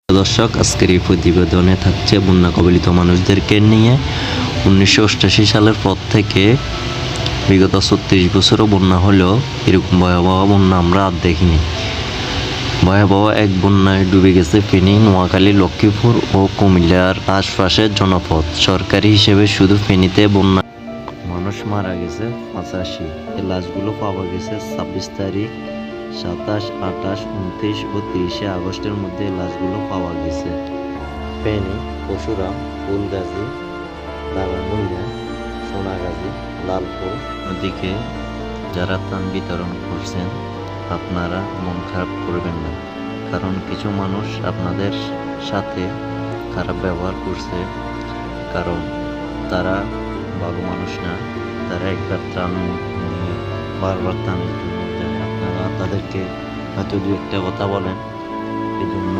দর্শক, আজকের এই প্রতিবেদনে থাকছে বন্যা কবলিত মানুষদেরকে নিয়ে। 1988 সালের পর থেকে বিগত 36 বছরও বন্যা হলেও এরকম ভয়াবহ বন্যা আমরা আর দেখিনি। ভয়াবহ এক বন্যায় ডুবে গেছে ফেনী, নোয়াখালী, লক্ষ্মীপুর ও কুমিল্লার আশপাশের জনপদ। সরকারি হিসেবে শুধু ফেনীতে বন্যা মানুষ মারা গেছে 85। এই লাশগুলো পাওয়া গেছে 26 তারিখ, 27, 28, 29 ও 30 আগস্টের মধ্যে লাশগুলো পাওয়া গেছে। ফেনী, পরশুরাম, ফুলগাজী, দাগনভূঞা, সোনাগাজী, লালপুর ওদিকে যারা ত্রাণ বিতরণ করছেন, আপনারা মন খারাপ করবেন না, কারণ কিছু মানুষ আপনাদের সাথে খারাপ ব্যবহার করছে, কারণ তারা ভালো মানুষ না। তারা একবার ত্রাণ নিয়ে বারবার ত্রাণের জন্য যায়। আপনারা তাদেরকে হয়তো দু একটা কথা বলেন, এই জন্য